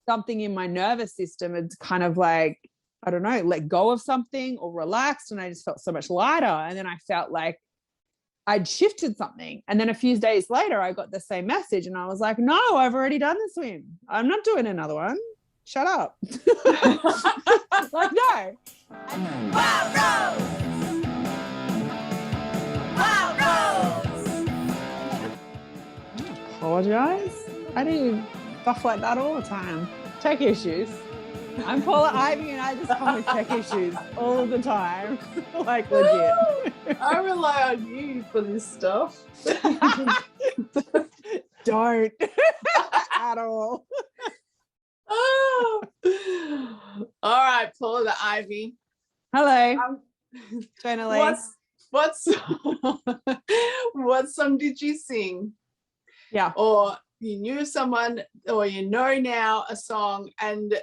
something in my nervous system had kind of like, I don't know, let go of something or relaxed, and I just felt so much lighter. And then I felt like I'd shifted something. And then a few days later, I got the same message, and I was like, no, I've already done the swim. I'm not doing another one. Shut up. Like, no. Wild Rose! Wild Rose! Apologize. I do stuff like that all the time. Tech issues. I'm Paula Ivy, and I just come with tech issues all the time. Like, legit. I rely on you for this stuff. Don't. At all. Oh. All right, Paula the Ivy. Hello. Shonah Lee. What song did you sing? Yeah. Or you knew someone, or you know now a song, and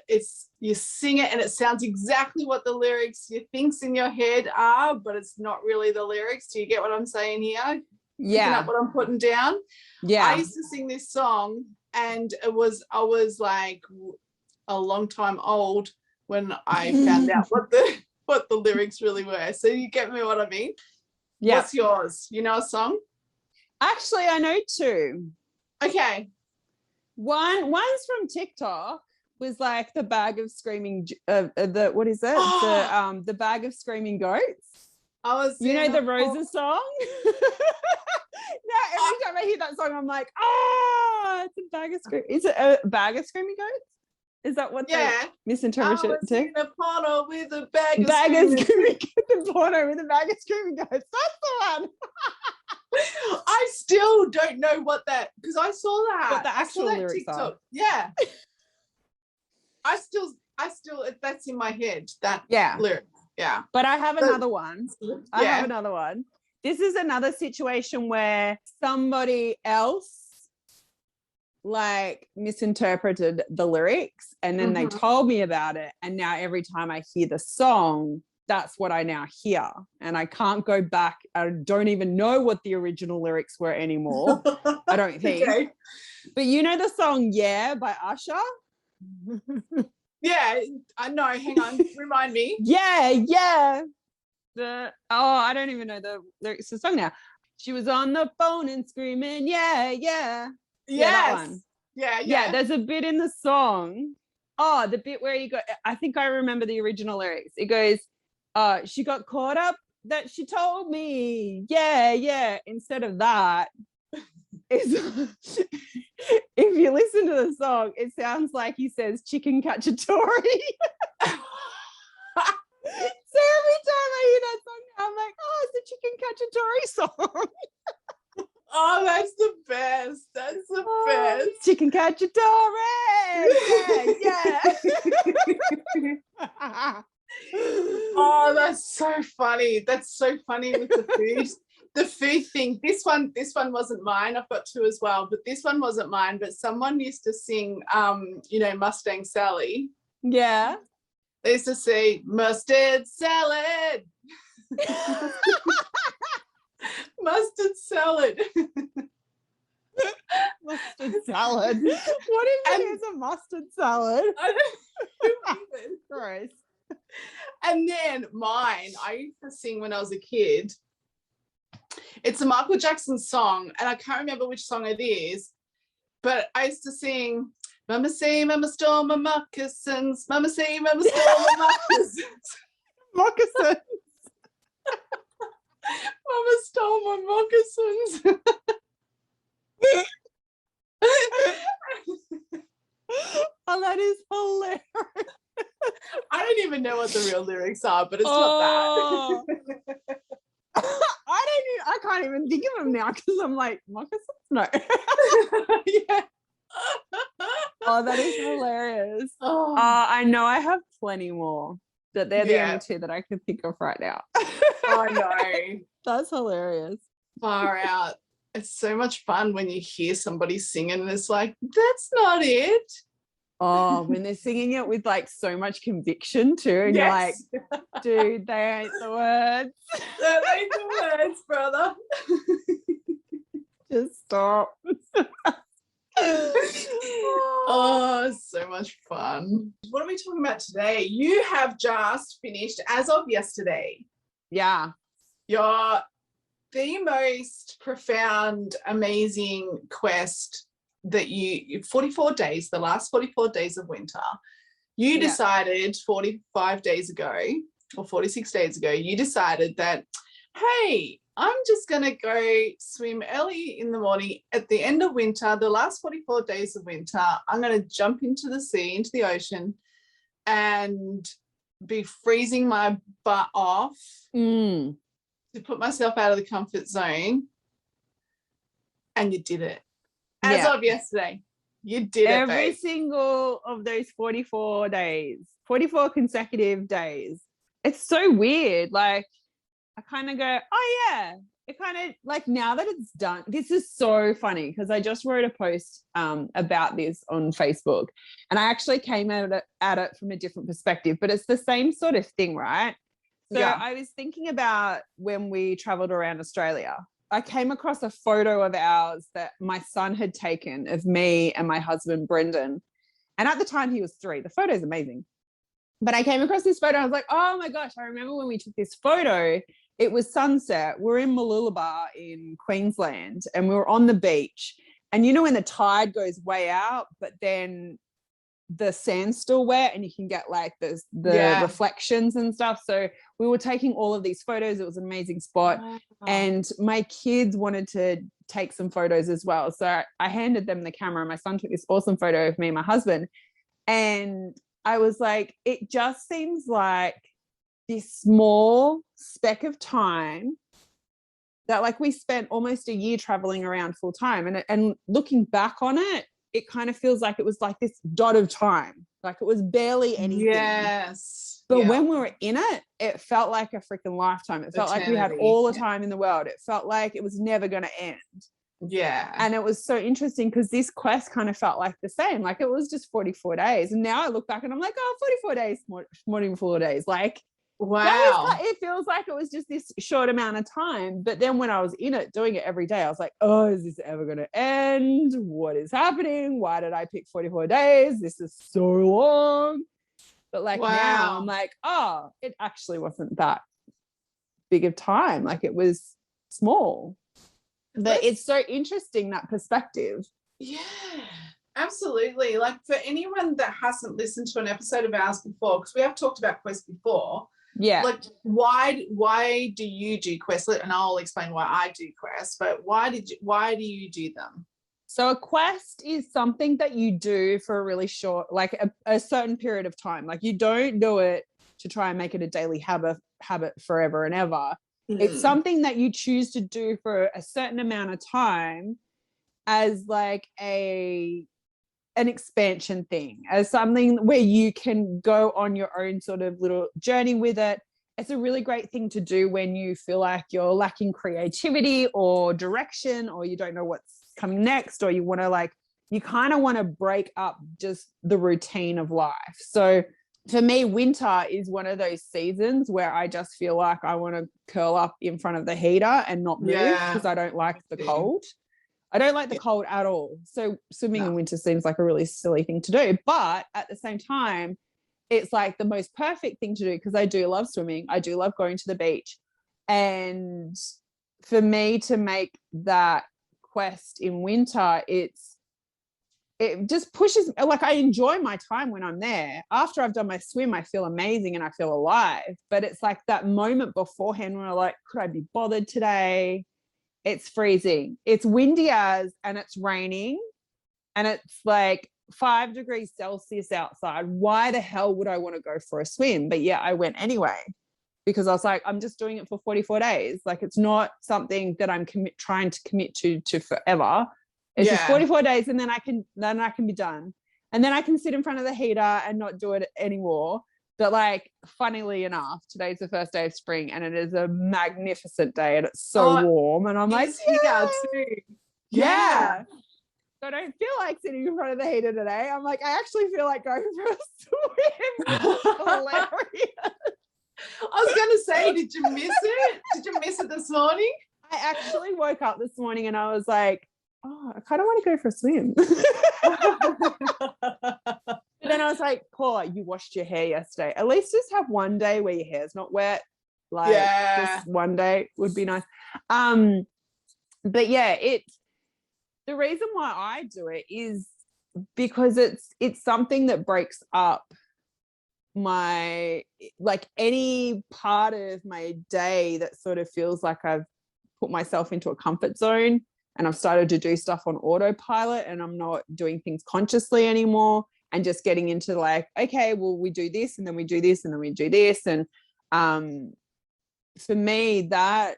you sing it and it sounds exactly what the lyrics you think's in your head are, but it's not really the lyrics. Do you get what I'm saying here? Yeah. Picking up what I'm putting down? Yeah. I used to sing this song, and I was like a long time old when I found out what the lyrics really were. So you get me what I mean? Yeah. What's yours? You know a song? Actually, I know two. Okay. One's from TikTok, was like the bag of screaming what is it? The bag of screaming goats. You know the Roses song? Now every time I hear that song, I'm like, it's a bag of is it a bag of screaming goats? Is that what they misinterpreted it to? A porno with a bag of screaming the porno with a bag of screaming goats. That's the one. I still don't know what that, because I saw that. What the actual lyrics TikTok are. Yeah. I still that's in my head, that lyric. Yeah. But I have another one. I have another one. This is another situation where somebody else like misinterpreted the lyrics, and then they told me about it, and now every time I hear the song, that's what I now hear, and I can't go back. I don't even know what the original lyrics were anymore. I don't think. Okay. But you know the song "Yeah" by Usher? Yeah, I know. Hang on, remind me. Yeah. I don't even know the lyrics of the song now. She was on the phone and screaming, yeah. That one. Yeah. There's a bit in the song. The bit where you go. I think I remember the original lyrics. It goes, she got caught up that she told me, yeah. Instead of that, if you listen to the song, it sounds like he says chicken cacciatore. So every time I hear that song, I'm like, it's a chicken cacciatore song. Oh, that's the best. That's the best. Chicken cacciatore. Yeah. Oh, that's so funny. That's so funny with the food. The food thing. This one wasn't mine. I've got two as well, but this one wasn't mine. But someone used to sing, Mustang Sally. Yeah. They used to say mustard salad. Mustard salad. Mustard salad. What even is a mustard salad? I don't even. Gross. And then mine, I used to sing when I was a kid. It's a Michael Jackson song, and I can't remember which song it is, but I used to sing, Mama say, Mama stole my moccasins. Mama say, Mama stole my moccasins. Moccasins. Mama stole my moccasins. Oh, that is hilarious. I don't even know what the real lyrics are, but it's not that. I can't even think of them now because I'm like, moccasins? No. Yeah. Oh, that is hilarious. I know I have plenty more, but they're the only two that I can think of right now. I know. That's hilarious. Far out. It's so much fun when you hear somebody singing and it's like, that's not it. Oh, when they're singing it with like so much conviction too, and you're like, dude, they ain't the words. That ain't the words, brother. Just stop. Oh, so much fun. What are we talking about today? You have just finished, as of yesterday, Yeah. the most profound, amazing quest that 44 days, the last 44 days of winter, you decided 45 days ago or 46 days ago, you decided that, hey, I'm just going to go swim early in the morning at the end of winter, the last 44 days of winter. I'm going to jump into the sea, into the ocean, and be freezing my butt off to put myself out of the comfort zone. And you did it. As of yesterday, you did it, every single of those 44 days, 44 consecutive days. It's so weird. Like, I kind of go, oh yeah, it kind of like, now that it's done, this is so funny because I just wrote a post about this on Facebook, and I actually came at it from a different perspective, but it's the same sort of thing, right? So I was thinking about when we traveled around Australia. I came across a photo of ours that my son had taken of me and my husband, Brendan. And at the time he was 3. The photo is amazing. But I came across this photo. I was like, oh my gosh, I remember when we took this photo. It was sunset. We're in Mooloolaba in Queensland, and we were on the beach. And you know when the tide goes way out, but then the sand's still wet and you can get like the reflections and stuff. So we were taking all of these photos. It was an amazing spot. And my kids wanted to take some photos as well. So I handed them the camera. My son took this awesome photo of me and my husband. And I was like, it just seems like this small speck of time that like we spent almost a year traveling around full time. And looking back on it, it kind of feels like it was like this dot of time. Like it was barely anything. Yes. But when we were in it, it felt like a freaking lifetime. It felt like we had all the time in the world. It felt like it was never going to end. Yeah. And it was so interesting because this quest kind of felt like the same. Like it was just 44 days. And now I look back and I'm like, oh, 44 days, more than 4 days. Like, wow. It feels like it was just this short amount of time. But then when I was in it, doing it every day, I was like, oh, is this ever going to end? What is happening? Why did I pick 44 days? This is so long. But like now I'm like, oh, it actually wasn't that big of time. Like it was small. But it's so interesting, that perspective. Yeah, absolutely. Like for anyone that hasn't listened to an episode of ours before, because we have talked about Quest before. Yeah. Like why do you do Quest? And I'll explain why I do Quest, but why do you do them? So a quest is something that you do for a really short, like a certain period of time. Like you don't do it to try and make it a daily habit forever and ever. It's something that you choose to do for a certain amount of time as like an expansion thing, as something where you can go on your own sort of little journey with it. It's a really great thing to do when you feel like you're lacking creativity or direction, or you don't know what's coming next, or you want to like, you kind of want to break up just the routine of life. So for me, winter is one of those seasons where I just feel like I want to curl up in front of the heater and not move because I don't like the cold. I don't like the cold at all. So swimming in winter seems like a really silly thing to do. But at the same time, it's like the most perfect thing to do because I do love swimming. I do love going to the beach. And for me to make that quest in winter, it just pushes, like I enjoy my time when I'm there. After I've done my swim, I feel amazing and I feel alive. But it's like that moment beforehand when I'm like, could I be bothered today? It's freezing. It's windy as, and it's raining, and it's like 5 degrees Celsius outside. Why the hell would I want to go for a swim? But yeah, I went anyway because I was like, I'm just doing it for 44 days. Like it's not something that I'm trying to commit to forever. It's just 44 days, and then I can be done. And then I can sit in front of the heater and not do it anymore. But like, funnily enough, today's the first day of spring and it is a magnificent day and it's so warm. And I'm like, here too. Yeah. So I don't feel like sitting in front of the heater today. I'm like, I actually feel like going for a swim. It's hilarious. I was going to say, did you miss it? Did you miss it this morning? I actually woke up this morning and I was like, oh, I kind of want to go for a swim. But then I was like, Paul, you washed your hair yesterday. At least just have one day where your hair's not wet. Like just one day would be nice. But yeah, the reason why I do it is because it's something that breaks up my, like, any part of my day that sort of feels like I've put myself into a comfort zone and I've started to do stuff on autopilot and I'm not doing things consciously anymore, and just getting into like, okay, well, we do this and then we do this and then we do this. And for me, that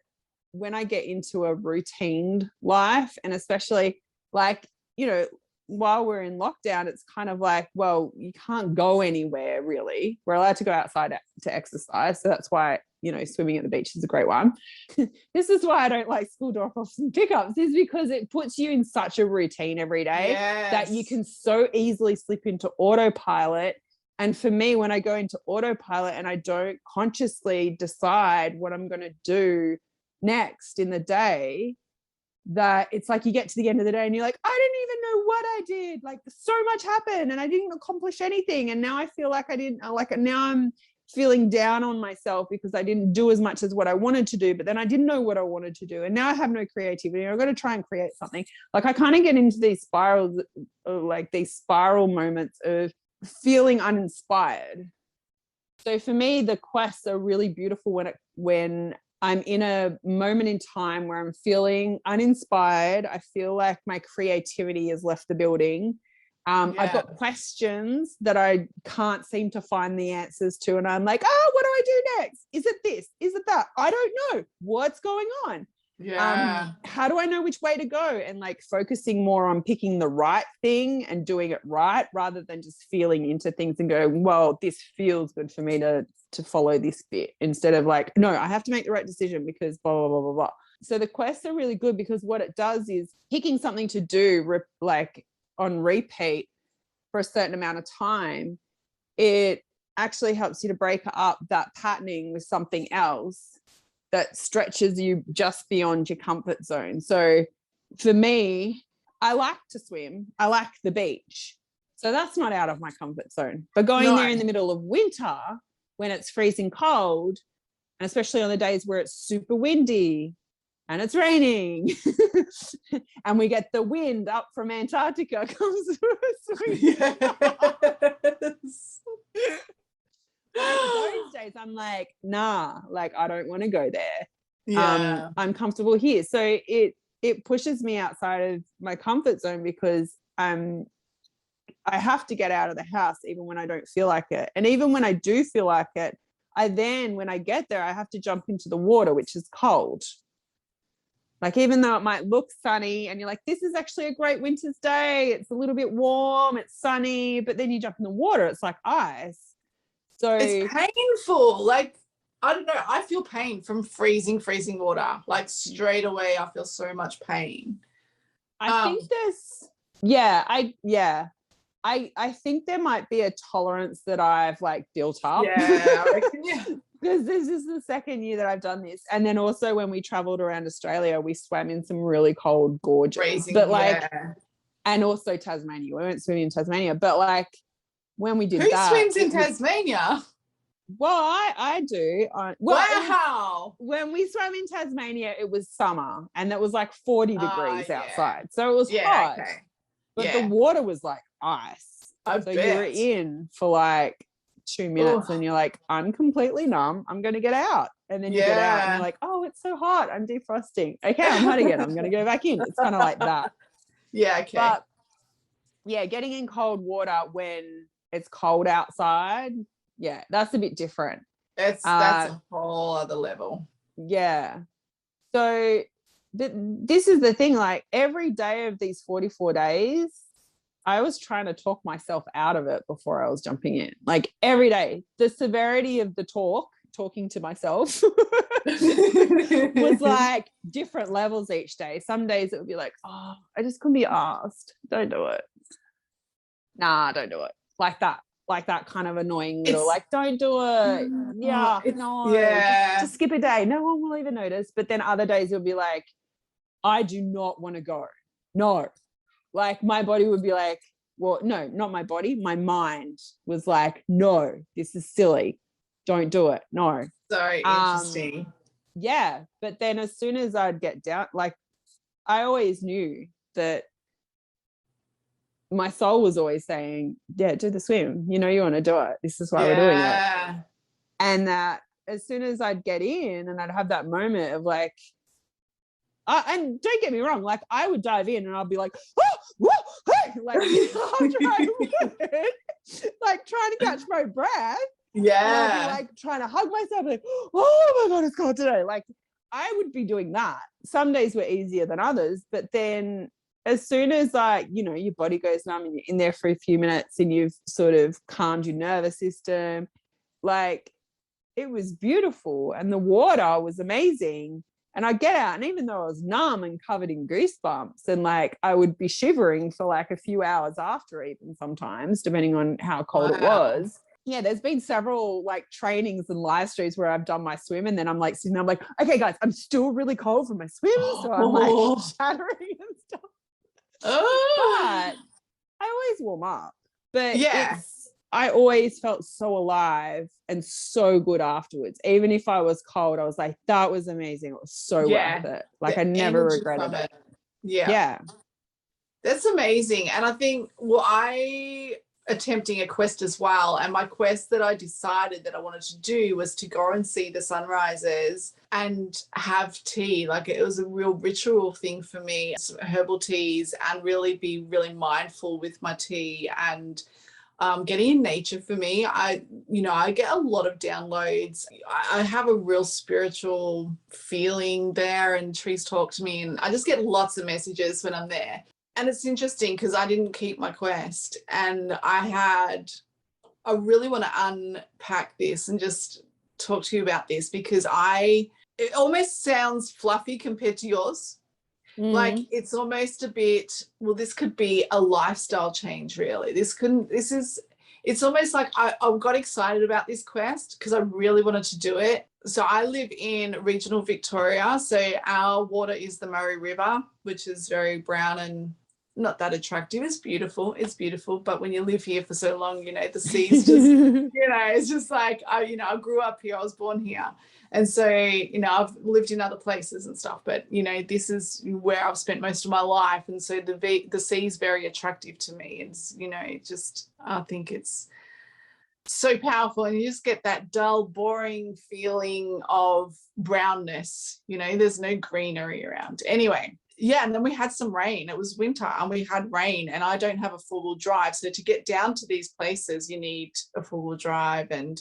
when I get into a routine life, and especially like, you know, while we're in lockdown, it's kind of like, well, you can't go anywhere really. We're allowed to go outside to exercise. So that's why, you know, swimming at the beach is a great one. This is why I don't like school drop-offs and pickups, is because it puts you in such a routine every day that you can so easily slip into autopilot. And for me, when I go into autopilot and I don't consciously decide what I'm going to do next in the day, that it's like you get to the end of the day and you're like, I didn't even know what I did. Like, so much happened and I didn't accomplish anything. And now I feel like I didn't, like, now I'm feeling down on myself because I didn't do as much as what I wanted to do, but then I didn't know what I wanted to do. And now I have no creativity. I've got to try and create something. Like, I kind of get into these spirals, like these spiral moments of feeling uninspired. So for me, the quests are really beautiful when I'm in a moment in time where I'm feeling uninspired. I feel like my creativity has left the building. I've got questions that I can't seem to find the answers to. And I'm like, oh, what do I do next? Is it this? Is it that? I don't know. What's going on? How do I know which way to go? And like focusing more on picking the right thing and doing it right, rather than just feeling into things and go, well, this feels good for me to follow this bit, instead of like, no, I have to make the right decision because blah, blah, blah, blah, blah. So the quests are really good because what it does is picking something to do like on repeat for a certain amount of time, it actually helps you to break up that patterning with something else that stretches you just beyond your comfort zone. So for me, I like to swim. I like the beach. So that's not out of my comfort zone. But going there in the middle of winter when it's freezing cold, and especially on the days where it's super windy and it's raining and we get the wind up from Antarctica comes swinging. Those days I'm like, nah, like I don't want to go there. I'm comfortable here. So it pushes me outside of my comfort zone because I have to get out of the house even when I don't feel like it. And even when I do feel like it, when I get there, I have to jump into the water, which is cold. Like, even though it might look sunny and you're like, this is actually a great winter's day, it's a little bit warm, it's sunny, but then you jump in the water, it's like ice. So it's painful. Like, I don't know, I feel pain from freezing water. Like, straight away I feel so much pain. I think I think there might be a tolerance that I've like built up. Yeah, I reckon, yeah. Because this is the second year that I've done this. And then also when we traveled around Australia, we swam in some really cold gorges. Freezing, but like, and also Tasmania. We went swimming in Tasmania. But like when we did Who swims in Tasmania? Well, I do. Wow. When we swam in Tasmania, it was summer and it was like 40 degrees outside. So it was hot. Okay. But the water was like ice. So you were in for like 2 minutes and you're like, I'm completely numb. I'm going to get out. And then you get out and you're like, oh, it's so hot. I'm defrosting. Okay, I'm hot again. I'm going to go back in. It's kind of like that. Yeah, okay. But yeah, getting in cold water when it's cold outside, yeah, that's a bit different. That's a whole other level. Yeah. So this is the thing, like every day of these 44 days, I was trying to talk myself out of it before I was jumping in. Like every day, the severity of the talking to myself was like different levels each day. Some days it would be like, oh, I just couldn't be asked. Don't do it. Nah, don't do it. Like that kind of annoying little, like, don't do it. Yeah, no. Yeah. Just skip a day. No one will even notice. But then other days you'll be like, I do not want to go. no. Like my body would be like, well, no, not my body. My mind was like, no, this is silly. Don't do it. No. So interesting. Yeah. But then as soon as I'd get down, like I always knew that my soul was always saying, yeah, do the swim. You know, you want to do it. This is why we're doing it. And that as soon as I'd get in and I'd have that moment of like, and don't get me wrong, like I would dive in and I'll be like, oh, whoa, hey, like, like trying to catch my breath. Yeah. And I'd be like trying to hug myself, like, oh my God, it's cold today. Like I would be doing that. Some days were easier than others, but then as soon as your body goes numb and you're in there for a few minutes and you've sort of calmed your nervous system, like it was beautiful and the water was amazing. And I get out, and even though I was numb and covered in goosebumps, and like I would be shivering for like a few hours after, even sometimes, depending on how cold it was. Yeah, there's been several like trainings and live streams where I've done my swim, and then I'm like sitting there, I'm like, okay, guys, I'm still really cold from my swim, so I'm like shattering and stuff. But I always warm up. But I always felt so alive and so good afterwards. Even if I was cold, I was like, that was amazing. It was so worth it. Like I never regretted it. Yeah. That's amazing. And I think, I attempting a quest as well. And my quest that I decided that I wanted to do was to go and see the sunrises and have tea. Like it was a real ritual thing for me, herbal teas, and really be really mindful with my tea and getting in nature. For me, I get a lot of downloads. I have a real spiritual feeling there, and trees talk to me, and I just get lots of messages when I'm there. And it's interesting because I didn't keep my quest, and I really want to unpack this and just talk to you about this, because it almost sounds fluffy compared to yours. Like it's almost a bit, this could be a lifestyle change, really. It's almost like I got excited about this quest because I really wanted to do it. So I live in regional Victoria. So our water is the Murray River, which is very brown and not that attractive. It's beautiful. But when you live here for so long, the sea's just, it's just like, I grew up here. I was born here. And so, I've lived in other places and stuff, but, this is where I've spent most of my life. And so the sea is very attractive to me. It's, I think it's so powerful. And you just get that dull, boring feeling of brownness, there's no greenery around. Anyway, yeah, and then we had some rain. It was winter and we had rain, and I don't have a four-wheel drive. So to get down to these places, you need a four-wheel drive. And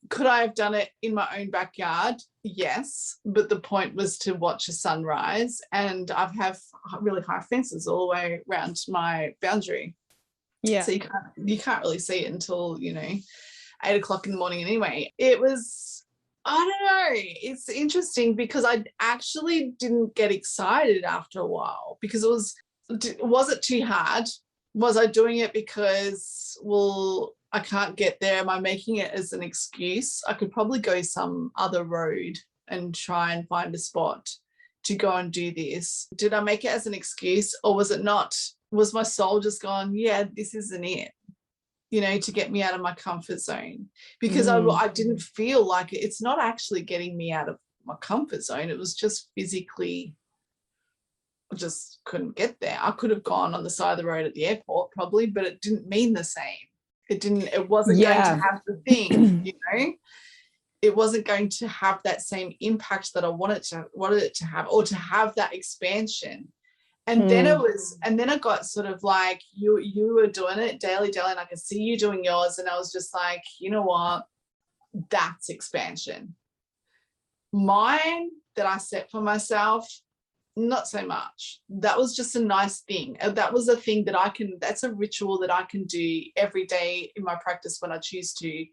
could I have done it in my own backyard? Yes, but the point was to watch a sunrise, and I have really high fences all the way around my boundary. Yeah, so you can't really see it until 8 o'clock in the morning. Anyway, it was, I don't know, it's interesting because I actually didn't get excited after a while, because was it too hard? Was I doing it because, I can't get there? Am I making it as an excuse? I could probably go some other road and try and find a spot to go and do this. Did I make it as an excuse, or was it not? Was my soul just gone, yeah, this isn't it, to get me out of my comfort zone? Because I didn't feel like it. It's not actually getting me out of my comfort zone. It was just physically, I just couldn't get there. I could have gone on the side of the road at the airport probably, but it didn't mean the same. It wasn't going to have the thing, it wasn't going to have that same impact that I wanted it to have, or to have that expansion. And then it got sort of like, you were doing it daily, and I could see you doing yours, and I was just like, you know what, that's expansion. Mine that I set for myself, not so much. That was just a nice thing. That was a thing that's a ritual that I can do every day in my practice when I choose to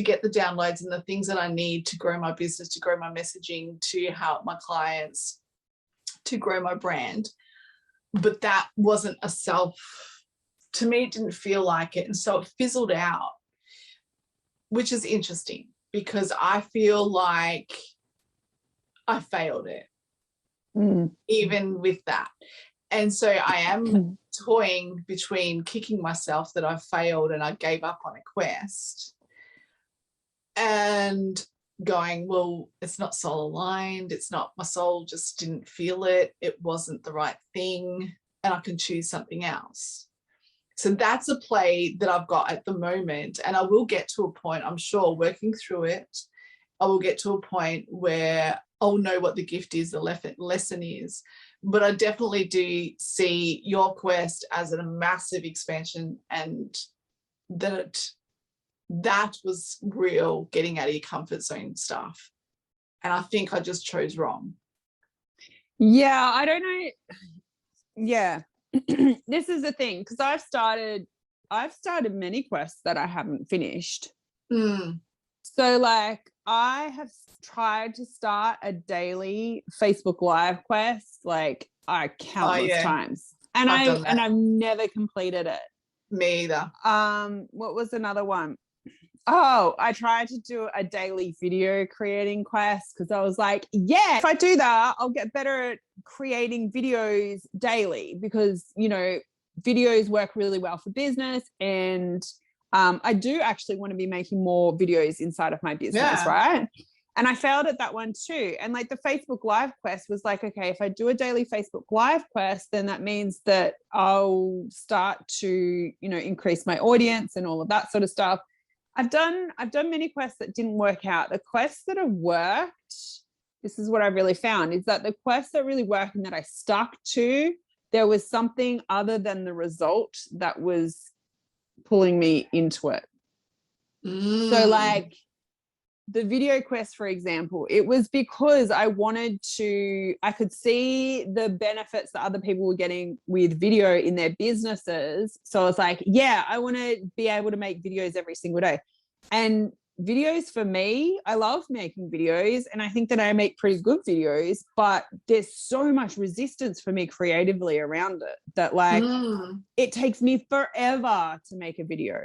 get the downloads and the things that I need to grow my business, to grow my messaging, to help my clients, to grow my brand. But that wasn't to me, it didn't feel like it. And so it fizzled out, which is interesting because I feel like I failed it. Even with that. And so I am toying between kicking myself that I failed and I gave up on a quest, and going, well, it's not soul aligned. It's not, my soul just didn't feel it. It wasn't the right thing, and I can choose something else. So that's a play that I've got at the moment. And I will get to a point, I'm sure, working through it, I will get to a point where I'll know what the gift is, the lesson is. But I definitely do see your quest as a massive expansion, and that was real getting out of your comfort zone stuff. And I think I just chose wrong. Yeah, I don't know. Yeah. This is the thing, because I've started many quests that I haven't finished. So like I have tried to start a daily Facebook Live quest, like countless times, and I've never completed it. Me either. What was another one? Oh, I tried to do a daily video creating quest, because I was like, yeah, if I do that, I'll get better at creating videos daily, because, you know, videos work really well for business. And I do actually want to be making more videos inside of my business, right? And I failed at that one too. And like the Facebook Live quest was like, okay, if I do a daily Facebook Live quest, then that means that I'll start to, you know, increase my audience and all of that sort of stuff. I've done many quests that didn't work out. The quests that have worked, this is what I really found, is that the quests that really worked and that I stuck to, there was something other than the result that was pulling me into it. So like the video quest, for example, it was because I could see the benefits that other people were getting with video in their businesses. So I was like, yeah, I want to be able to make videos every single day. And videos for me, I love making videos, and I think that I make pretty good videos, but there's so much resistance for me creatively around it that like it takes me forever to make a video.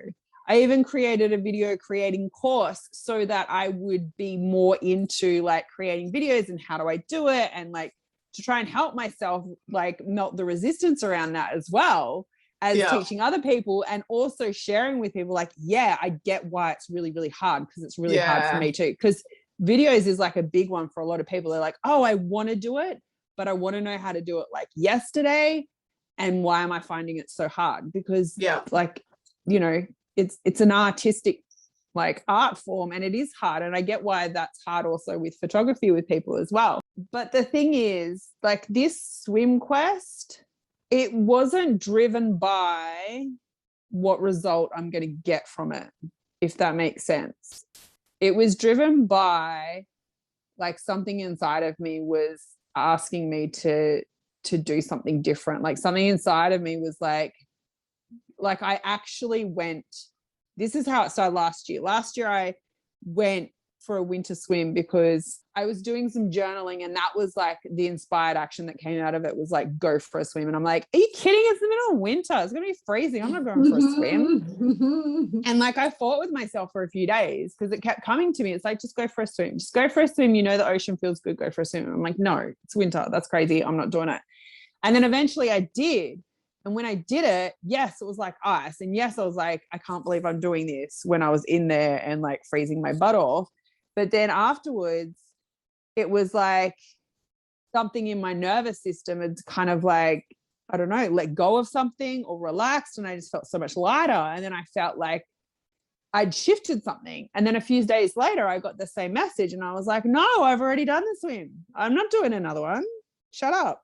I even created a video creating course so that I would be more into like creating videos and how do I do it, and like to try and help myself like melt the resistance around that, as well as teaching other people, and also sharing with people like, yeah, I get why it's really, really hard, because it's really hard for me too. Because videos is like a big one for a lot of people. They're like, oh, I want to do it, but I want to know how to do it like yesterday. And why am I finding it so hard? Because like, you know, it's an artistic like art form, and it is hard. And I get why that's hard also with photography with people as well. But the thing is, like this swim quest, it wasn't driven by what result I'm going to get from it, if that makes sense. It was driven by like something inside of me was asking me to do something different. Like something inside of me was like I actually went, this is how it started last year. Last year I went for a winter swim because I was doing some journaling, and that was like the inspired action that came out of it was like, go for a swim. And I'm like, are you kidding? It's the middle of winter. It's going to be freezing. I'm not going for a swim. And like I fought with myself for a few days because it kept coming to me. It's like, just go for a swim. Just go for a swim. You know, the ocean feels good. Go for a swim. I'm like, no, it's winter. That's crazy. I'm not doing it. And then eventually I did. And when I did it, yes, it was like ice. And yes, I was like, I can't believe I'm doing this, when I was in there and like freezing my butt off. But then afterwards, it was like something in my nervous system had kind of like, I don't know, let go of something or relaxed. And I just felt so much lighter. And then I felt like I'd shifted something. And then a few days later, I got the same message. And I was like, no, I've already done the swim. I'm not doing another one. Shut up.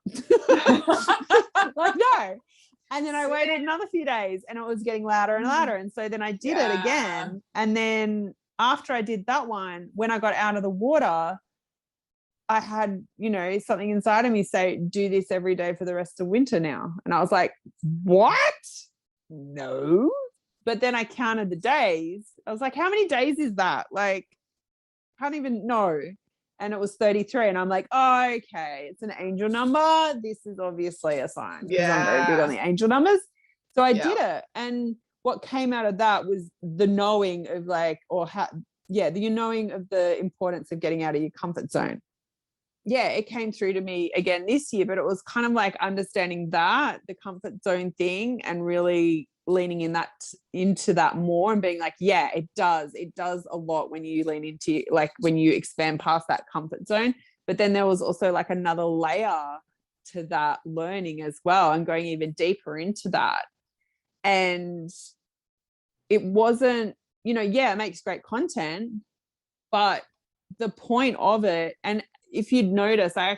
Like, no. And then I waited another few days and it was getting louder and louder. And so then I did it again. And then after I did that one, when I got out of the water, I had, you know, something inside of me say, do this every day for the rest of winter now. And I was like, what? No. But then I counted the days. I was like, how many days is that? Like, I can't even know. And it was 33. And I'm like, oh, okay, it's an angel number. This is obviously a sign. Because I'm very big on the angel numbers. So I did it. And what came out of that was the knowing of like, or how, the knowing of the importance of getting out of your comfort zone. yeah, it came through to me again this year, but it was kind of like understanding that the comfort zone thing and really leaning into that more and being like, yeah, it does a lot when you lean into, like, when you expand past that comfort zone. But then there was also like another layer to that learning as well, and going even deeper into that. And it wasn't, yeah, it makes great content, but the point of it, and if you'd notice, I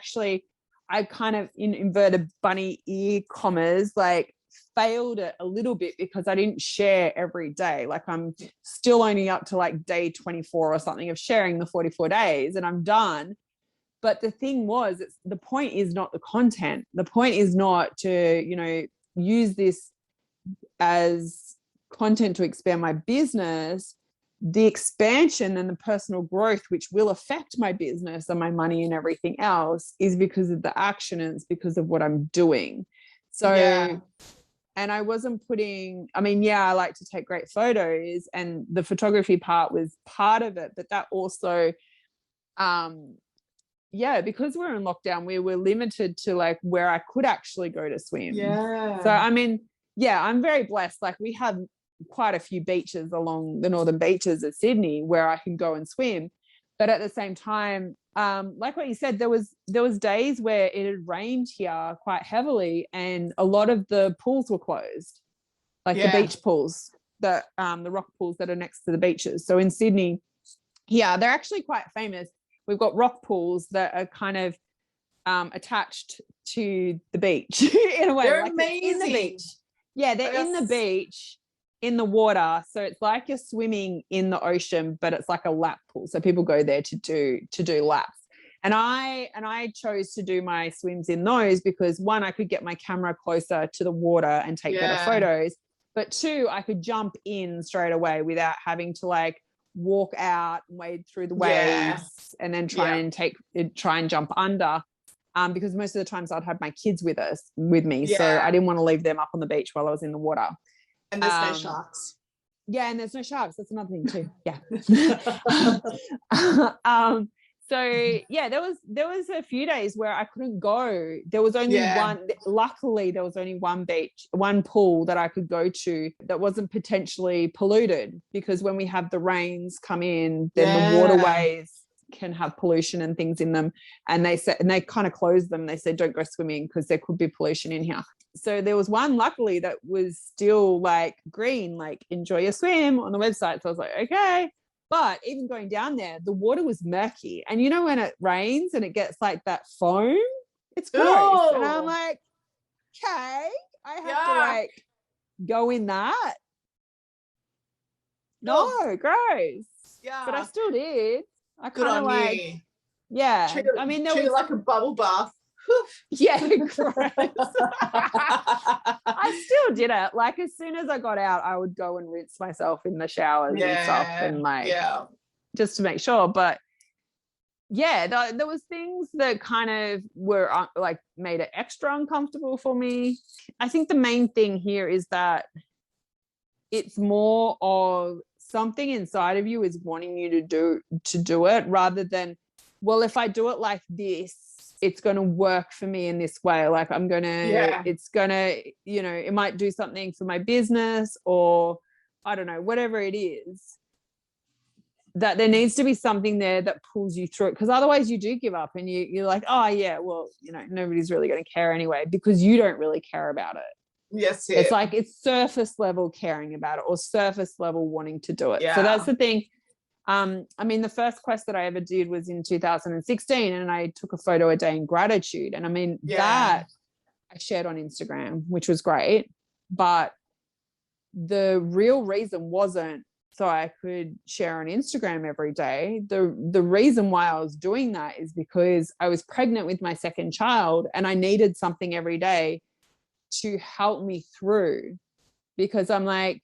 kind of, in inverted bunny ear commas, like failed it a little bit because I didn't share every day. Like, I'm still only up to like day 24 or something of sharing the 44 days and I'm done. But the thing was, the point is not the content. The point is not to, use this as content to expand my business. The expansion and the personal growth, which will affect my business and my money and everything else, is because of the action, and it's because of what I'm doing. So, yeah. And I wasn't I like to take great photos, and the photography part was part of it, but that also, because we're in lockdown, we were limited to like where I could actually go to swim. Yeah. So, I'm very blessed. Like, we have quite a few beaches along the northern beaches of Sydney where I can go and swim. But at the same time, like what you said, there was days where it had rained here quite heavily and a lot of the pools were closed, like the beach pools, the rock pools that are next to the beaches. So in Sydney, they're actually quite famous. We've got rock pools that are kind of attached to the beach in a way. They're like amazing. In the beach. Yeah, they're in the beach, in the water. So it's like you're swimming in the ocean, but it's like a lap pool. So people go there to do laps. And I chose to do my swims in those because, one, I could get my camera closer to the water and take better photos. But two, I could jump in straight away without having to like walk out and wade through the waves and then try and jump under. Because most of the times I'd have my kids with me. So I didn't want to leave them up on the beach while I was in the water. And there's no sharks. Yeah, and there's no sharks. That's another thing too. Yeah. So there was a few days where I couldn't go. There was only one. Luckily, there was only one pool that I could go to that wasn't potentially polluted, because when we have the rains come in, then the waterways can have pollution and things in them. And they kind of closed them. They said, don't go swimming because there could be pollution in here. So there was one, luckily, that was still like green, like enjoy your swim on the website. So I was like, okay. But even going down there, the water was murky. And when it rains and it gets like that foam, it's gross. Ooh. And I'm like, okay, I have to like go in that. No, gross. Yeah. But I still did. I kind of like, treat it like a bubble bath. Yeah, gross. I still did it. Like, as soon as I got out, I would go and rinse myself in the showers and stuff, and like, just to make sure. But there was things that kind of were like made it extra uncomfortable for me. I think the main thing here is that it's more of something inside of you is wanting you to do it, rather than, well, if I do it like this, it's going to work for me in this way. Like, I'm going to, it's going to, it might do something for my business, or I don't know, whatever it is, that there needs to be something there that pulls you through it. Because otherwise you do give up and you're like, oh yeah, well, nobody's really going to care anyway, because you don't really care about it. Yes. It's like, it's surface level caring about it, or surface level wanting to do it. So that's the thing. The first quest that I ever did was in 2016, and I took a photo a day in gratitude. And that I shared on Instagram, which was great. But the real reason wasn't so I could share on Instagram every day. The reason why I was doing that is because I was pregnant with my second child, and I needed something every day to help me through, because I'm like,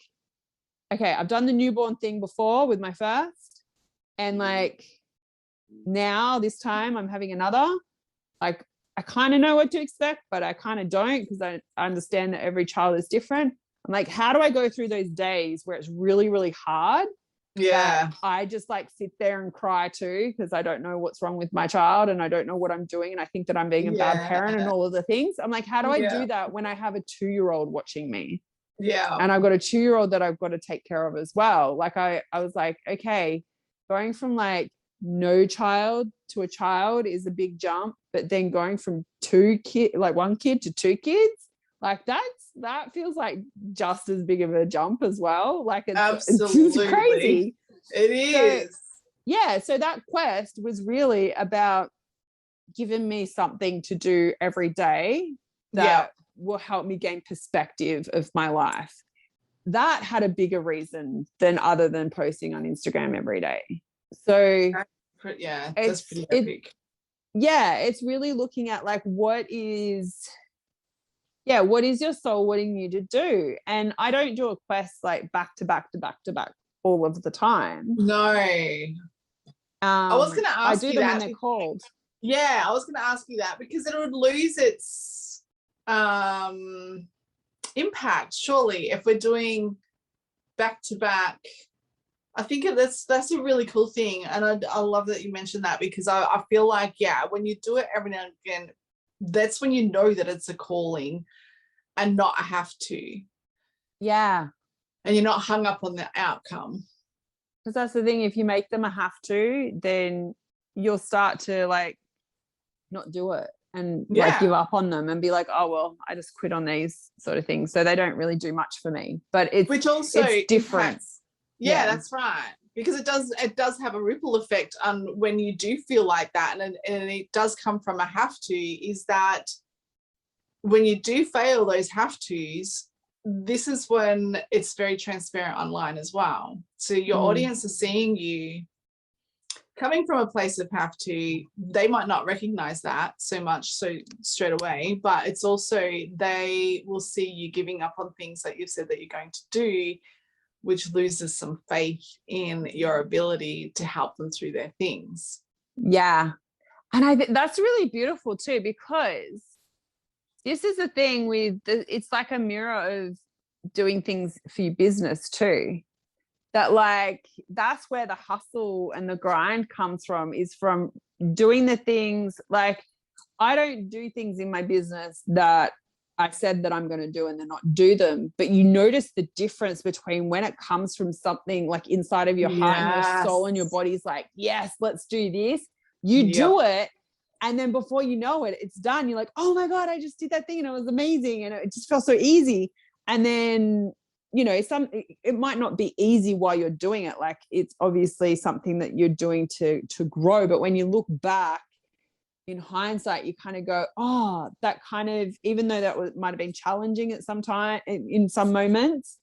okay, I've done the newborn thing before with my first, and like now this time I'm having another. Like, I kind of know what to expect, but I kind of don't, because I understand that every child is different. I'm like, how do I go through those days where it's really, really hard Yeah. I just like sit there and cry too, because I don't know what's wrong with my child and I don't know what I'm doing. And I think that I'm being a bad parent and all of the things. I'm like, how do I do that when I have a 2-year-old watching me? Yeah. And I've got a 2-year-old that I've got to take care of as well. Like I was like, okay, going from like no child to a child is a big jump, but then going from 1 kid to 2 kids, like that feels like just as big of a jump as well. Like it's crazy. It is. So that quest was really about giving me something to do every day that will help me gain perspective of my life. That had a bigger reason other than posting on Instagram every day. So that's pretty epic. It's really looking at like what is your soul wanting you to do? And I don't do a quest like back to back to back to back all of the time. No. I was going to ask you that. I do them when they're called. Yeah, I was going to ask you that because it would lose its impact, surely, if we're doing back to back. I think that's a really cool thing, and I love that you mentioned that, because I feel like when you do it every now and again, that's when you know that it's a calling and not a have to. Yeah. And you're not hung up on the outcome. Because that's the thing, if you make them a have to, then you'll start to like not do it and like give up on them and be like, oh well, I just quit on these sort of things, so they don't really do much for me. But it's different. Yeah, that's right, because it does have a ripple effect on when you do feel like that, and it does come from a have to, is that when you do fail those have tos, this is when it's very transparent online as well. So your audience is seeing you coming from a place of have to. They might not recognize that so much so straight away, but it's also they will see you giving up on things that you've said that you're going to do, which loses some faith in your ability to help them through their things. Yeah. And I think that's really beautiful too, because this is the thing it's like a mirror of doing things for your business too. That like, that's where the hustle and the grind comes from, is from doing the things. Like, I don't do things in my business that I said that I'm going to do and then not do them. But you notice the difference between when it comes from something like inside of your heart and your soul, and your body's like, yes, let's do this. You do it. And then before you know it, it's done. You're like, oh my God, I just did that thing and it was amazing. And it just felt so easy. And then, you know, it might not be easy while you're doing it. Like, it's obviously something that you're doing to grow. But when you look back in hindsight, you kind of go, oh, that kind of, even though that might have been challenging at some time in some moments,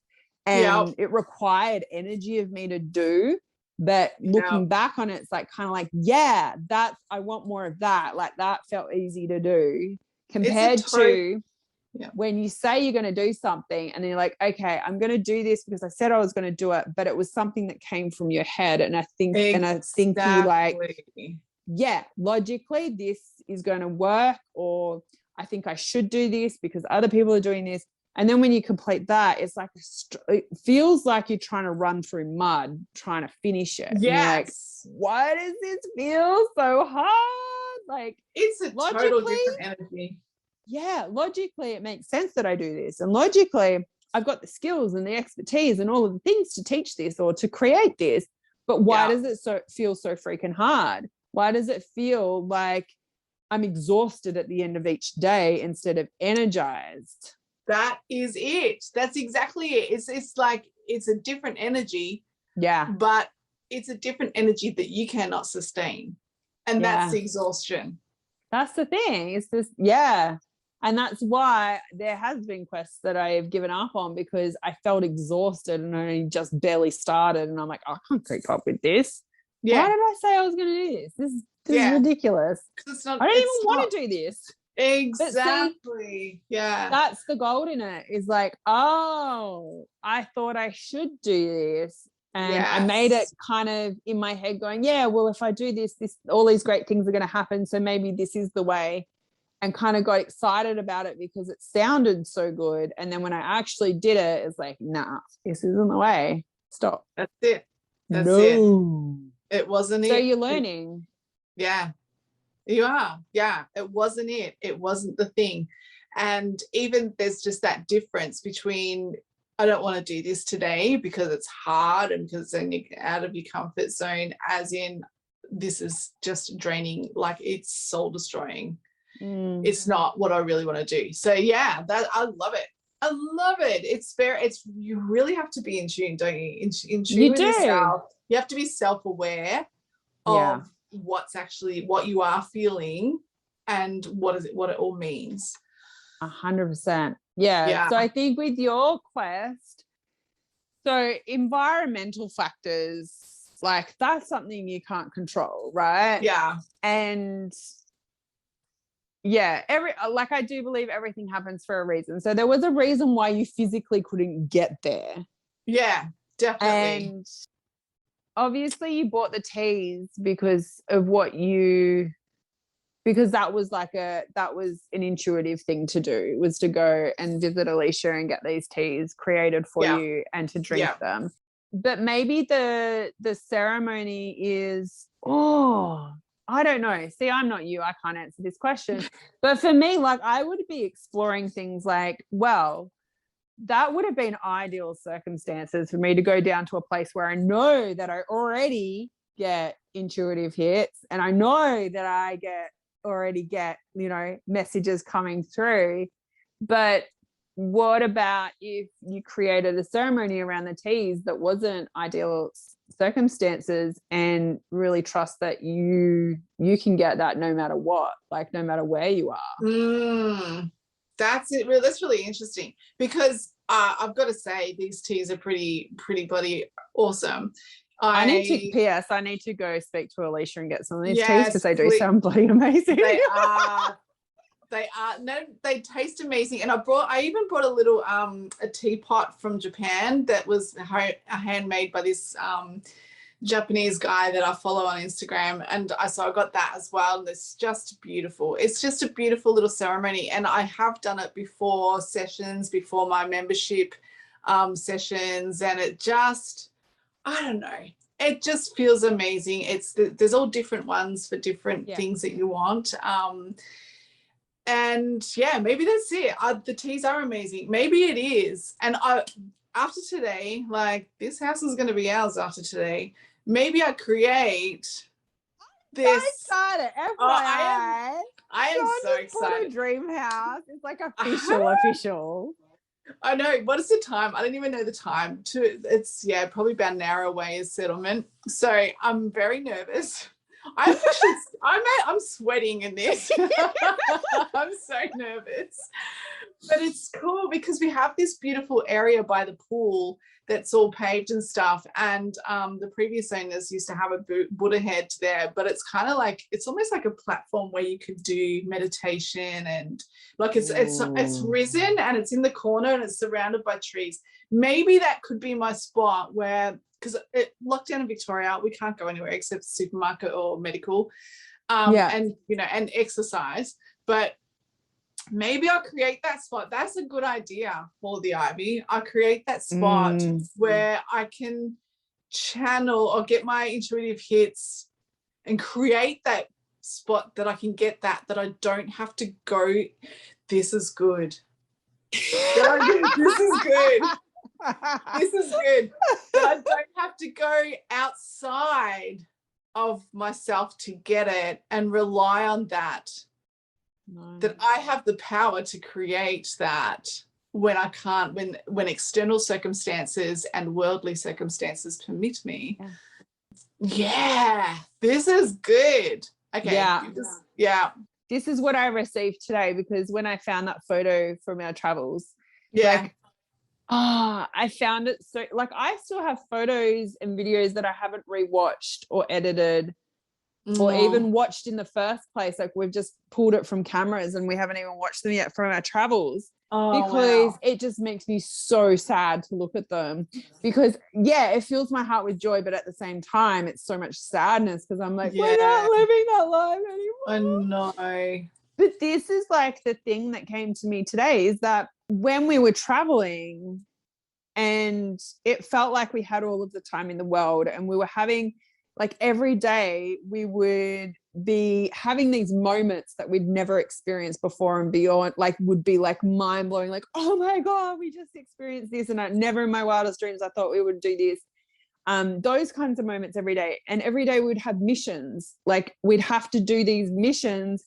and it required energy of me to do. But looking back on it, it's like kind of like, I want more of that. Like, that felt easy to do compared to when you say you're going to do something and then you're like, okay, I'm going to do this because I said I was going to do it, but it was something that came from your head. And I think you like, logically this is going to work, or I think I should do this because other people are doing this. And then when you complete that, it's like, it feels like you're trying to run through mud, trying to finish it. Yes. Like, why does this feel so hard? Like, it's a total different energy. Yeah, logically it makes sense that I do this. And logically I've got the skills and the expertise and all of the things to teach this or to create this. But why does it feel so freaking hard? Why does it feel like I'm exhausted at the end of each day instead of energized? That is it. That's exactly it. It's like, it's a different energy. Yeah. But it's a different energy that you cannot sustain. And that's the exhaustion. That's the thing. It's just, and that's why there has been quests that I have given up on, because I felt exhausted and I only just barely started. And I'm like, I can't keep up with this. Yeah. Why did I say I was going to do this? This is ridiculous. I don't even want to do this. Exactly. See, that's the gold in it, is like, oh, I thought I should do this. And I made it kind of in my head going, well, if I do this, all these great things are going to happen. So maybe this is the way, and kind of got excited about it because it sounded so good. And then when I actually did it, it's like, nah, this isn't the way. Stop. That's it. That's no. It wasn't it. So you're learning. Yeah, you are. Yeah, it wasn't it. It wasn't the thing. And even there's just that difference between, I don't want to do this today because it's hard and because then you get out of your comfort zone, as in this is just draining, like it's soul destroying. It's not what I really want to do. So yeah, that I love it. I love it. It's you really have to be in tune, don't you? In tune with yourself. You have to be self-aware of what's actually what you are feeling and what it all means. 100%. Yeah. So I think with your quest, so environmental factors, like that's something you can't control, right? Yeah. And yeah, I do believe everything happens for a reason. So there was a reason why you physically couldn't get there. Yeah, definitely. And obviously you bought the teas because of because that was an intuitive thing to do, was to go and visit Alicia and get these teas created for you and to drink them. But maybe the ceremony is, I don't know. See, I'm not you. I can't answer this question. But for me, like, I would be exploring things like, well, that would have been ideal circumstances for me to go down to a place where I know that I already get intuitive hits and I know that I already get, messages coming through. But what about if you created a ceremony around the teas that wasn't ideal circumstances and really trust that you can get that no matter what, like no matter where you are? That's it. That's really interesting because I've got to say these teas are pretty bloody awesome. I need to go speak to Alicia and get some of these teas because they do sound bloody amazing. They are. No, they taste amazing. And I even brought a little a teapot from Japan that was handmade by this Japanese guy that I follow on Instagram, and so I got that as well. And it's just beautiful. It's just a beautiful little ceremony, and I have done it before my membership sessions, and it just, I don't know, it just feels amazing. There's all different ones for different things that you want. And yeah, maybe that's it. The teas are amazing. Maybe it is. And after today, like, this house is going to be ours after today. Maybe I create this. So excited. I am so excited. A dream house. It's like official. I know. What is the time? I don't even know the time. It's probably about an hour away is settlement. So I'm very nervous. I'm sweating in this. I'm so nervous, but it's cool because we have this beautiful area by the pool that's all paved and stuff, and the previous owners used to have a Buddha head there, but it's kind of like, it's almost like a platform where you could do meditation, and like it's risen and it's in the corner and it's surrounded by trees. Maybe that could be my spot where, because lockdown in Victoria, we can't go anywhere except supermarket or medical, and and exercise. But maybe I'll create that spot. That's a good idea for the Ivy. I'll create that spot where I can channel or get my intuitive hits and create that spot that I can get that I don't have to go, this is good. This is good. This is good. That I don't have to go outside of myself to get it and rely on that. No. That I have the power to create that when I can't, when external circumstances and worldly circumstances permit me. Yeah, this is good. Okay. Yeah. This is what I received today, because when I found that photo from our travels, I found it so, like, I still have photos and videos that I haven't rewatched or edited or even watched in the first place. Like, we've just pulled it from cameras and we haven't even watched them yet from our travels, because it just makes me so sad to look at them, because it fills my heart with joy, but at the same time it's so much sadness because I'm like, we're not living that life anymore. I know. But this is like the thing that came to me today, is that when we were traveling And it felt like we had all of the time in the world, and we were having, like, every day we would be having these moments that we'd never experienced before and beyond, like would be like mind blowing, like, oh my God, we just experienced this. And I never in my wildest dreams, I thought we would do this. Those kinds of moments every day. And every day we'd have missions, like we'd have to do these missions.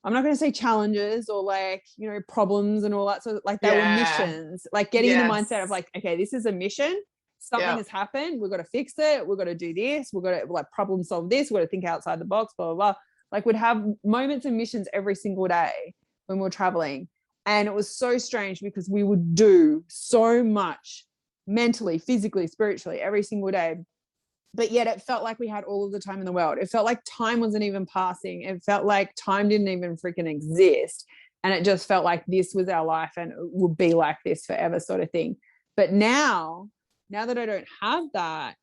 I'm not going to say challenges or like, you know, problems and all that. So like they were missions, like getting in the mindset of like, okay, this is a mission. Something has happened. We've got to fix it. We've got to do this. We've got to like problem solve this. We've got to think outside the box, blah, blah, blah. Like we'd have moments and missions every single day when we were traveling. And it was so strange because we would do so much mentally, physically, spiritually every single day. But yet it felt like we had all of the time in the world. It felt like time wasn't even passing. It felt like time didn't even freaking exist. And it just felt like this was our life and it would be like this forever, sort of thing. But now that I don't have that,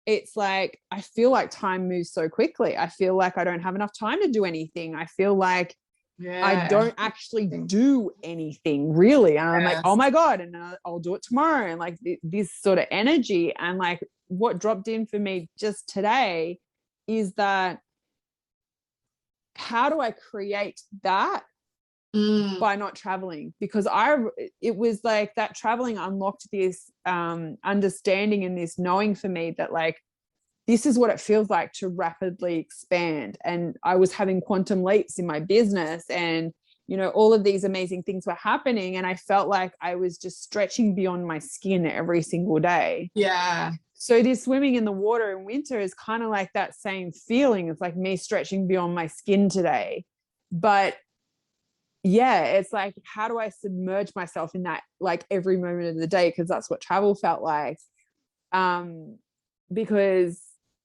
it's like, I feel like time moves so quickly. I feel like I don't have enough time to do anything. I feel like I don't actually do anything really. And I'm like, oh my God, and I'll do it tomorrow. And like this sort of energy. And like what dropped in for me just today is that, how do I create that by not traveling? Because it was like that traveling unlocked this understanding and this knowing for me that like, this is what it feels like to rapidly expand. And I was having quantum leaps in my business, and, you know, all of these amazing things were happening. And I felt like I was just stretching beyond my skin every single day. Yeah. So this swimming in the water in winter is kind of like that same feeling. It's like me stretching beyond my skin today. But yeah, it's like, how do I submerge myself in that, like every moment of the day? Because that's what travel felt like. Because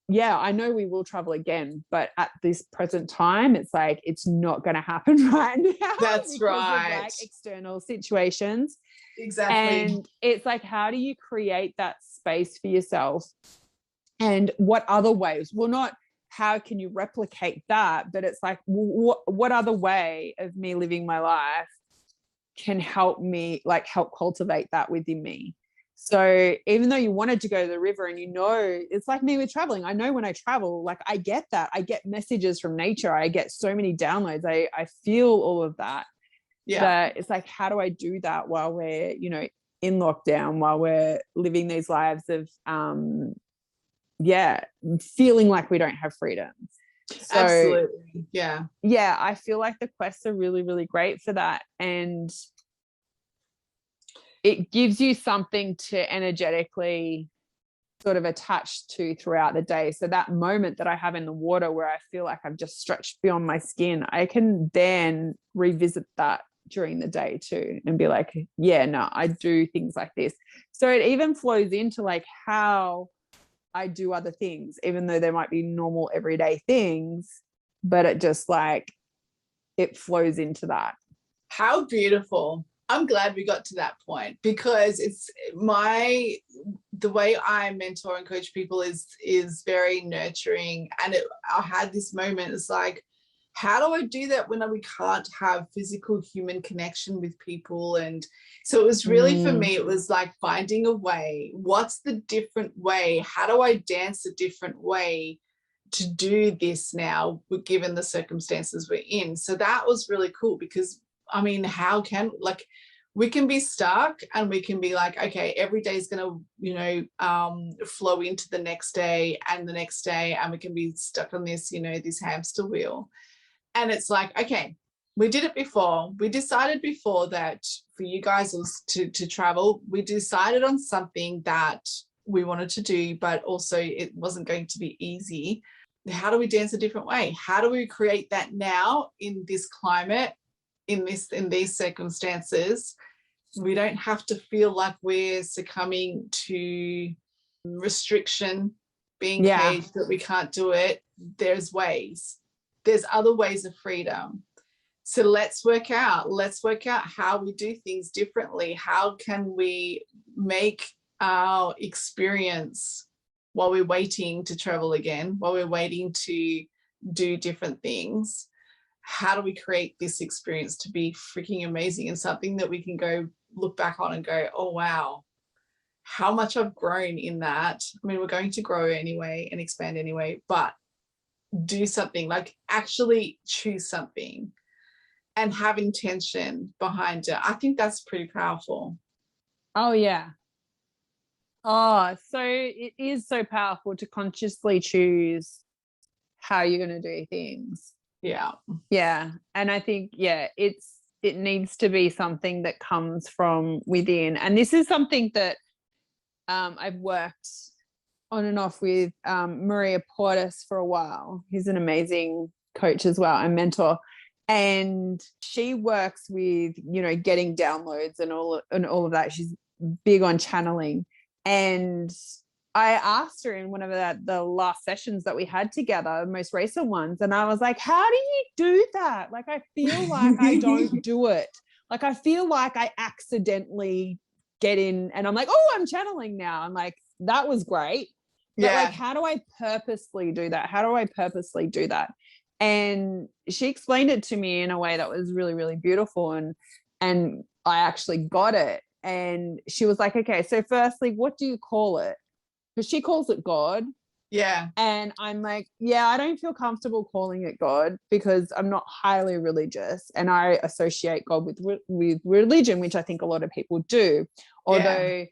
yeah, I know we will travel again, but at this present time, it's like, it's not going to happen right now. That's right. Of like external situations. Exactly. And it's like, how do you create that space for yourself? And what other ways? Well, not how can you replicate that, but it's like, what other way of me living my life can help me, like help cultivate that within me? So even though you wanted to go to the river, and you know, it's like me with traveling. I know when I travel, like I get that. I get messages from nature. I get so many downloads. I feel all of that. Yeah. But it's like, how do I do that while we're, you know, in lockdown, while we're living these lives of, feeling like we don't have freedom. So, absolutely. Yeah. Yeah. I feel like the quests are really, really great for that. And it gives you something to energetically sort of attach to throughout the day. So that moment that I have in the water where I feel like I've just stretched beyond my skin, I can then revisit that during the day too and be like, yeah, no, I do things like this. So it even flows into like how I do other things, even though there might be normal everyday things, but it just like, it flows into that. How beautiful. I'm glad we got to that point, because it's the way I mentor and coach people is very nurturing. And I had this moment, it's like, how do I do that when we can't have physical human connection with people? And so it was really, for me, it was like finding a way. What's the different way? How do I dance a different way to do this now, given the circumstances we're in? So that was really cool, because I mean, we can be stuck and we can be like, okay, every day is going to, you know, flow into the next day and the next day. And we can be stuck on this, you know, this hamster wheel. And it's like, okay, we did it before. We decided before that for you guys was to travel. We decided on something that we wanted to do, but also it wasn't going to be easy. How do we dance a different way? How do we create that now in this climate? In these circumstances, we don't have to feel like we're succumbing to restriction, being caged, that we can't do it. There's other ways of freedom. So let's work out how we do things differently. How can we make our experience, while we're waiting to travel again, while we're waiting to do different things, how do we create this experience to be freaking amazing and something that we can go look back on and go, oh, wow, how much I've grown in that. I mean, we're going to grow anyway and expand anyway, but do something, like actually choose something and have intention behind it. I think that's pretty powerful. Oh, yeah. Oh, so it is so powerful to consciously choose how you're going to do things. Yeah. Yeah. And I think, yeah, it needs to be something that comes from within. And this is something that I've worked on and off with Maria Portis for a while. He's an amazing coach as well and mentor. And she works with, you know, getting downloads and all of that. She's big on channeling. And I asked her in one of the last sessions that we had together, most recent ones, and I was like, how do you do that? Like, I feel like I don't do it. Like, I feel like I accidentally get in and I'm like, oh, I'm channeling now. I'm like, that was great. But like, how do I purposely do that? How do I purposely do that? And she explained it to me in a way that was really, really beautiful. And I actually got it. And she was like, okay, so firstly, what do you call it? Because she calls it God. Yeah. And I'm like, yeah, I don't feel comfortable calling it God because I'm not highly religious. And I associate God with religion, which I think a lot of people do. Although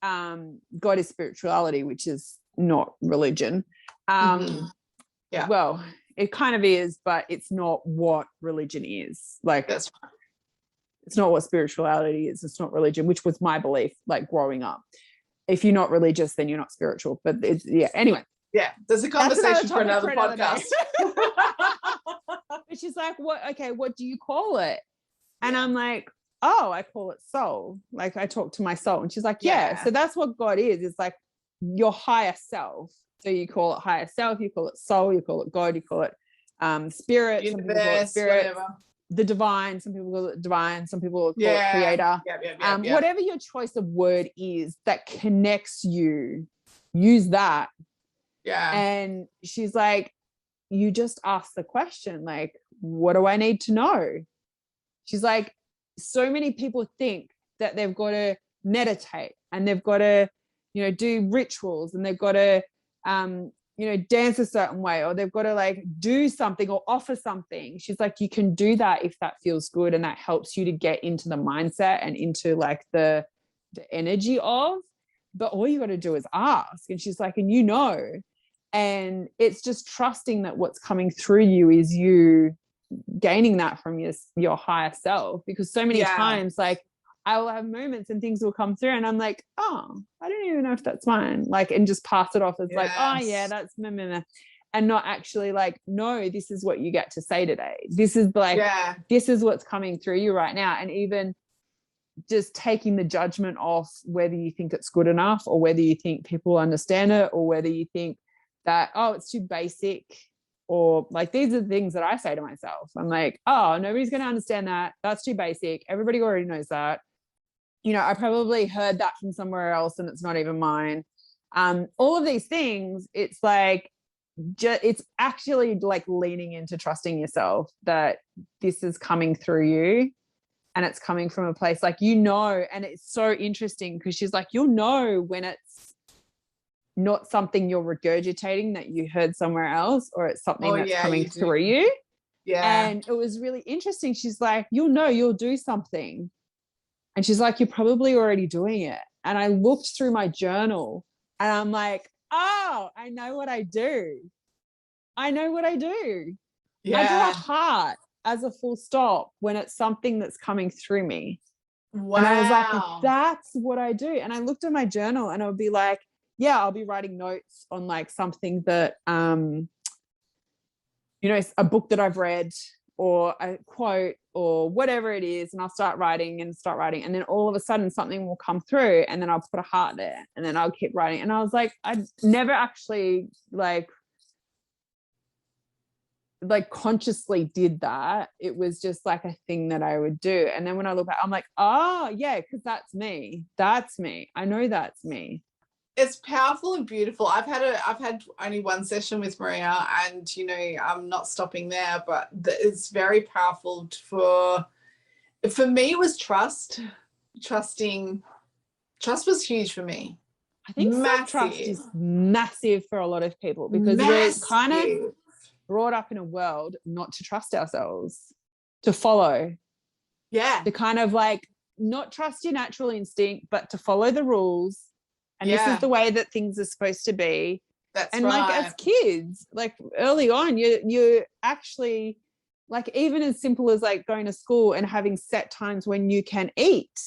God is spirituality, which is not religion. Yeah. Well, it kind of is, but it's not what religion is. Like, that's right. It's not what spirituality is. It's not religion, which was my belief, like growing up. If you're not religious, then you're not spiritual. But it's, yeah, anyway. Yeah, there's a conversation for another podcast. But she's like, what do you call it? And I'm like, oh, I call it soul. Like, I talk to my soul. And she's like, yeah. So that's what God is. It's like your higher self. So you call it higher self, you call it soul, you call it God, you call it spirit, universe, some people call it spirit, whatever. The divine, some people call it divine, some people call it creator. Whatever your choice of word is that connects you, use that. Yeah. And she's like, you just ask the question, like, what do I need to know? She's like, so many people think that they've got to meditate and they've got to, you know, do rituals and they've got to, you know, dance a certain way, or they've got to like do something or offer something. She's like, you can do that if that feels good and that helps you to get into the mindset and into like the energy of, but all you got to do is ask. And she's like, and you know, and it's just trusting that what's coming through you is you gaining that from your higher self. Because so many times, like, I will have moments and things will come through and I'm like, oh, I don't even know if that's mine. Like, and just pass it off as like, oh yeah, that's meh. And not actually like, no, this is what you get to say today. This is like, this is what's coming through you right now. And even just taking the judgment off whether you think it's good enough or whether you think people understand it or whether you think that, oh, it's too basic, or like, these are the things that I say to myself. I'm like, oh, nobody's going to understand that. That's too basic. Everybody already knows that. You know, I probably heard that from somewhere else and it's not even mine. All of these things, it's like, it's actually like leaning into trusting yourself that this is coming through you and it's coming from a place like, you know. And it's so interesting because she's like, you'll know when it's not something you're regurgitating that you heard somewhere else, or it's something that's coming through you. Yeah. And it was really interesting. She's like, you'll know, you'll do something. And she's like, you're probably already doing it. And I looked through my journal and I'm like, oh, I know what I do. I know what I do. Yeah. I do a heart as a full stop when it's something that's coming through me. Wow. And I was like, that's what I do. And I looked at my journal and I would be like, yeah, I'll be writing notes on like something that, you know, a book that I've read or a quote or whatever it is. And I'll start writing. And then all of a sudden something will come through and then I'll put a heart there and then I'll keep writing. And I was like, I never actually like consciously did that. It was just like a thing that I would do. And then when I look back, I'm like, oh yeah, because that's me. I know that's me. It's powerful and beautiful. I've had only one session with Maria, and you know, I'm not stopping there, but it's very powerful for me. It was trusting Trust was huge for me. I think self-trust is massive for a lot of people because we're kind of brought up in a world not to trust ourselves, to follow. Yeah. To kind of like not trust your natural instinct, but to follow the rules. And this is the way that things are supposed to be. That's and right. Like as kids, like early on, you actually like even as simple as like going to school and having set times when you can eat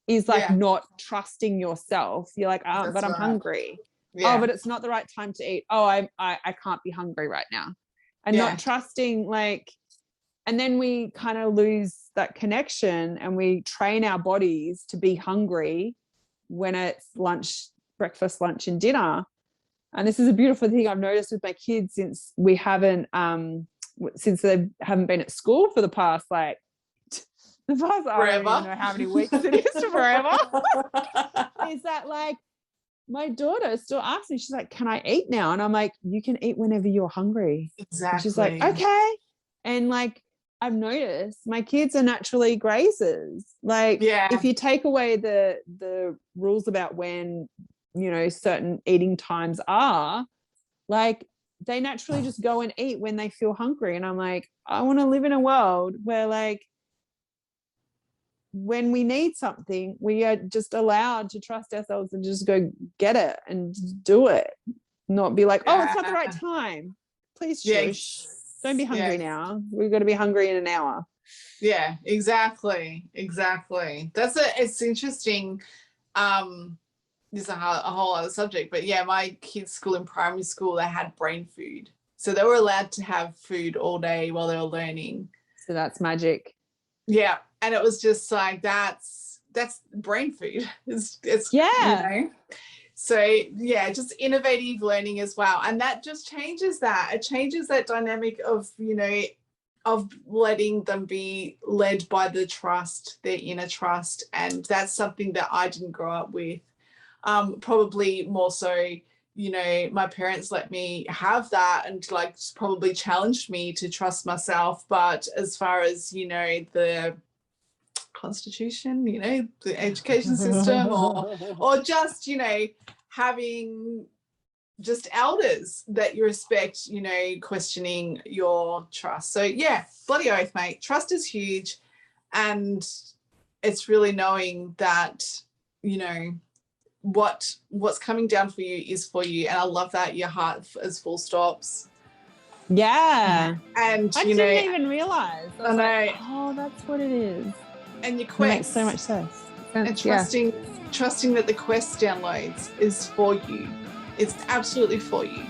is like not trusting yourself. You're like, oh, but I'm hungry. Oh, but it's not the right time to eat. Oh, I can't be hungry right now. And not trusting like, and then we kind of lose that connection and we train our bodies to be hungry when it's lunch, breakfast, lunch and dinner. And this is a beautiful thing I've noticed with my kids since they haven't been at school for the past like forever. I don't even know how many weeks it is forever. Is that like my daughter still asks me, she's like, can I eat now? And I'm like, you can eat whenever you're hungry. Exactly. And she's like, okay. And like I've noticed my kids are naturally grazers. Like if you take away the rules about when, you know, certain eating times are, like they naturally just go and eat when they feel hungry. And I'm like, I want to live in a world where like when we need something, we are just allowed to trust ourselves and just go get it and do it. Not be like, oh, it's not the right time. Please shush. Don't be hungry now. We've got to be hungry in an hour. Yeah, exactly. It's interesting. This is a whole other subject, but yeah, my kids' school in primary school, they had brain food. So they were allowed to have food all day while they were learning. So that's magic. Yeah. And it was just like, that's brain food. It's you know. So yeah, just innovative learning as well. And that just changes that. It changes that dynamic of, you know, of letting them be led by the trust, their inner trust. And that's something that I didn't grow up with. Probably more so, you know, my parents let me have that and like probably challenged me to trust myself. But as far as, you know, the constitution, you know, the education system or just, you know, having just elders that you respect, you know, questioning your trust. So yeah, bloody oath, mate. Trust is huge. And it's really knowing that, you know, what's coming down for you is for you. And I love that your heart is full stops. Yeah. And I didn't even realize. I was like, oh, that's what it is. And your quest. It makes so much sense. And trusting that the quest downloads is for you. It's absolutely for you.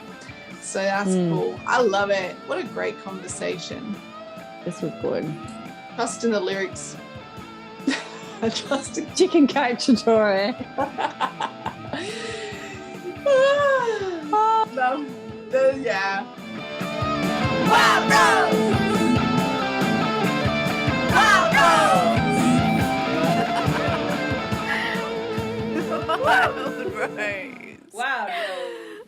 So that's cool. I love it. What a great conversation. This was good. Trust in the lyrics. I trust in chicken cacciatore. Yeah. Wild Rose! Wild Rose! Wild Rose. Wild Rose.